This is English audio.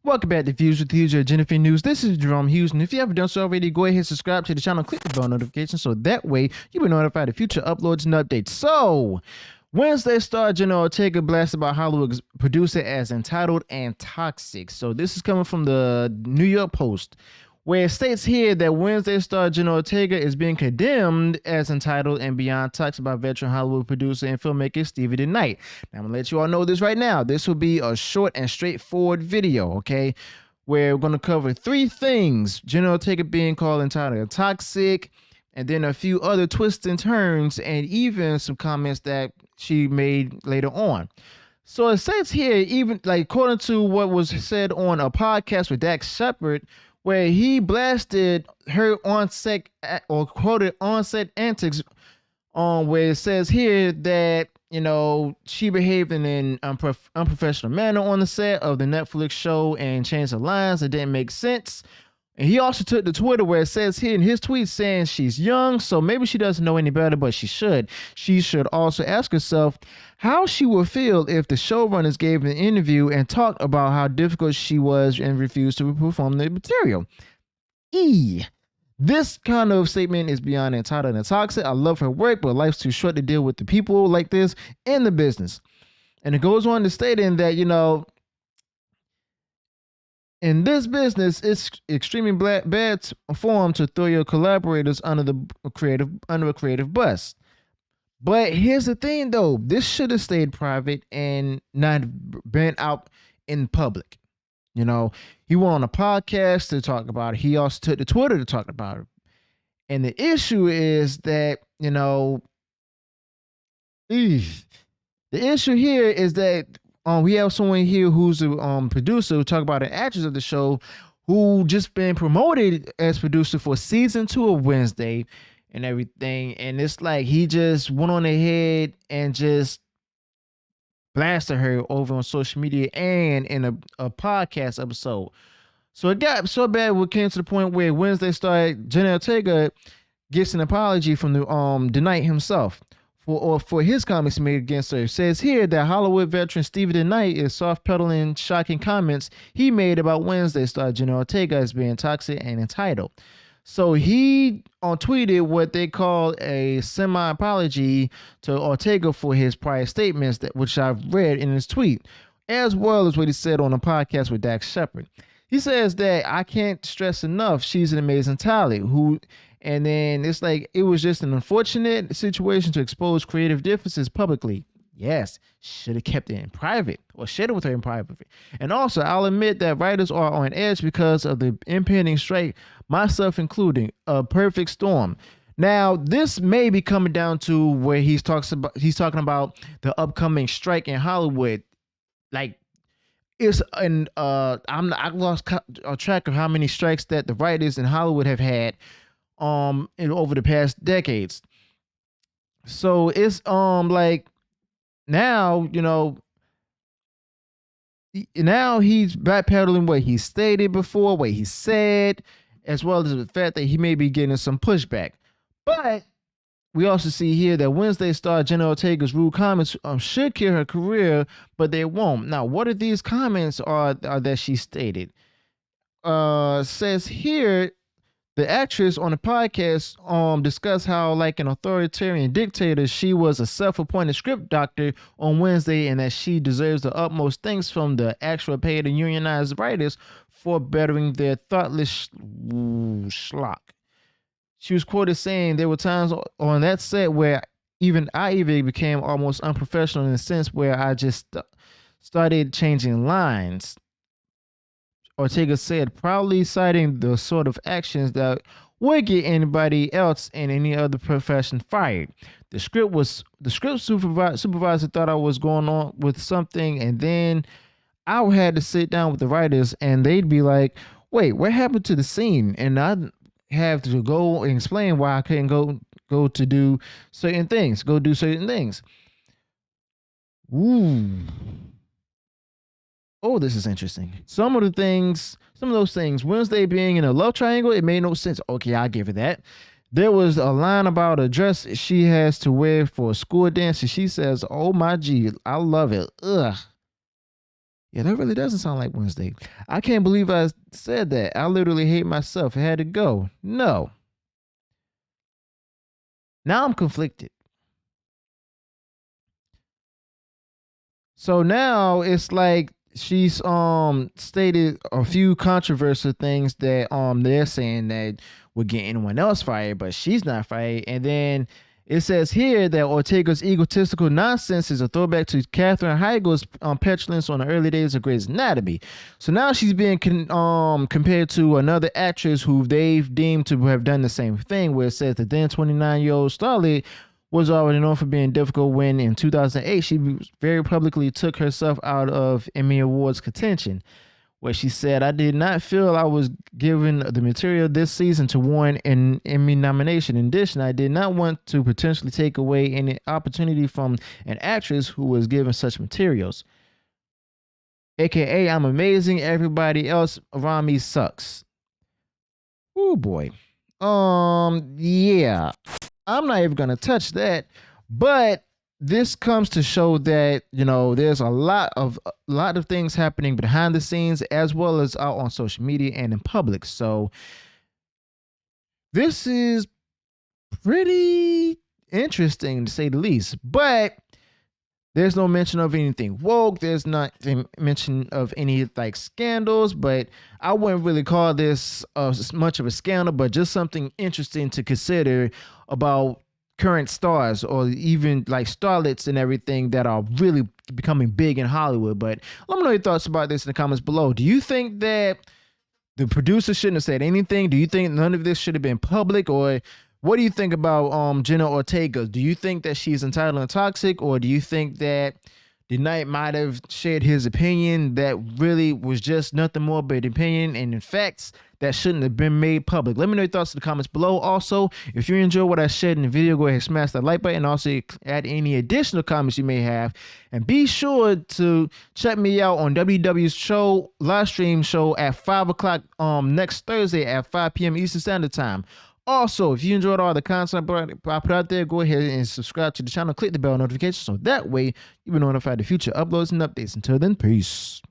Welcome back to Views with Hughes or Jennifer News. This is Jerome Hughes, and if you haven't done so already, go ahead and subscribe to the channel, click the bell notification so that way you'll be notified of future uploads and updates. So, Wednesday star Jenna Ortega blasted by Hollywood producer as entitled and toxic. So this is coming from the New York Post, where it states here that Wednesday star Jenna Ortega is being condemned as entitled and beyond toxic by veteran Hollywood producer and filmmaker Steven DeKnight. Now, I'm going to let you all know this right now. This will be a short and straightforward video, okay? Where we're going to cover three things. Jenna Ortega being called entitled and toxic, and then a few other twists and turns, and even some comments that she made later on. So it says here, even like according to what was said on a podcast with Dax Shepard, where he blasted her on-set or quoted on-set antics, where it says here that, you know, she behaved in an unprofessional manner on the set of the Netflix show and changed the lines that didn't make sense. And he also took to Twitter, where it says here in his tweet saying she's young, so maybe she doesn't know any better, but she should. She should also ask herself how she would feel if the showrunners gave an interview and talked about how difficult she was and refused to perform the material. This kind of statement is beyond entitled and toxic. I love her work, but life's too short to deal with the people like this in the business. And it goes on to stating that, you know, in this business, it's extremely bad form to throw your collaborators under a creative bus. But here's the thing, though: this should have stayed private and not been out in public. You know, he went on a podcast to talk about it. He also took to Twitter to talk about it. And the issue is that, you know, the issue here is that we have someone here who's a producer who talk about an actress of the show who just been promoted as producer for season 2 of Wednesday and everything. And it's like he just went on ahead and just blasted her over on social media and in a podcast episode. So it got so bad we came to the point where Wednesday star Jenna Ortega gets an apology from the DeKnight himself for his comments made against her. It says here that Hollywood veteran Steven DeKnight is soft-pedaling shocking comments he made about Wednesday star Jenna Ortega as being toxic and entitled. So he tweeted what they call a semi-apology to Ortega for his prior statements, which I've read in his tweet, as well as what he said on a podcast with Dax Shepard. He says that I can't stress enough, she's an amazing talent and then it's like, it was just an unfortunate situation to expose creative differences publicly. Yes, should have kept it in private or shared it with her in private. And also, I'll admit that writers are on edge because of the impending strike, myself including, a perfect storm. Now, this may be coming down to where he's talking about the upcoming strike in Hollywood. Like, it's I lost track of how many strikes that the writers in Hollywood have had over the past decades. So it's like now, you know, now he's backpedaling what he stated before, what he said, as well as the fact that he may be getting some pushback. But we also see here that Wednesday star Jenna Ortega's rude comments should kill her career, but they won't. Now, what are these comments are that she stated? Says here, the actress on the podcast discussed how, like an authoritarian dictator, she was a self-appointed script doctor on Wednesday, and that she deserves the utmost thanks from the actual paid and unionized writers for bettering their thoughtless schlock. She was quoted saying, there were times on that set where I even became almost unprofessional in the sense where I just started changing lines. Ortega said, proudly citing the sort of actions that would get anybody else in any other profession fired. The script supervisor thought I was going on with something, and then I had to sit down with the writers, and they'd be like, wait, what happened to the scene? And I'd have to go and explain why I couldn't go to do certain things, Ooh. Oh, this is interesting. Some of those things, Wednesday being in a love triangle, it made no sense. Okay, I'll give it that. There was a line about a dress she has to wear for a school dance, and she says, oh my G, I love it. Ugh. Yeah, that really doesn't sound like Wednesday. I can't believe I said that. I literally hate myself. I had to go. No. Now I'm conflicted. So now it's like she's stated a few controversial things that they're saying that would get anyone else fired, but she's not fired. And then it says here that Ortega's egotistical nonsense is a throwback to Katherine Heigl's petulance on the early days of Grey's Anatomy. So now she's being compared to another actress who they've deemed to have done the same thing, where it says the then 29-year-old starlet was already known for being difficult when in 2008 she very publicly took herself out of Emmy Awards contention, where she said, I did not feel I was given the material this season to warrant an Emmy nomination. In addition, I did not want to potentially take away any opportunity from an actress who was given such materials. AKA, I'm amazing. Everybody else around me sucks. Oh boy. Yeah. I'm not even gonna touch that, but this comes to show that there's a lot of things happening behind the scenes as well as out on social media and in public. So this is pretty interesting to say the least. But there's no mention of anything woke. There's not mention of any like scandals, but I wouldn't really call this much of a scandal, but just something interesting to consider about current stars or even like starlets and everything that are really becoming big in Hollywood. But let me know your thoughts about this in the comments below. Do you think that the producer shouldn't have said anything? Do you think none of this should have been public? Or what do you think about Jenna Ortega? Do you think that she's entitled and toxic, or do you think that DeKnight might have shared his opinion that really was just nothing more but an opinion and in facts that shouldn't have been made public? Let me know your thoughts in the comments below. Also, if you enjoyed what I shared in the video, go ahead and smash that like button, and also add any additional comments you may have. And be sure to check me out on WW's show, live stream show at 5 o'clock next Thursday at 5 p.m. Eastern Standard Time. Also, if you enjoyed all the content I put out there, go ahead and subscribe to the channel. Click the bell notification so that way you'll be notified of future uploads and updates. Until then, peace.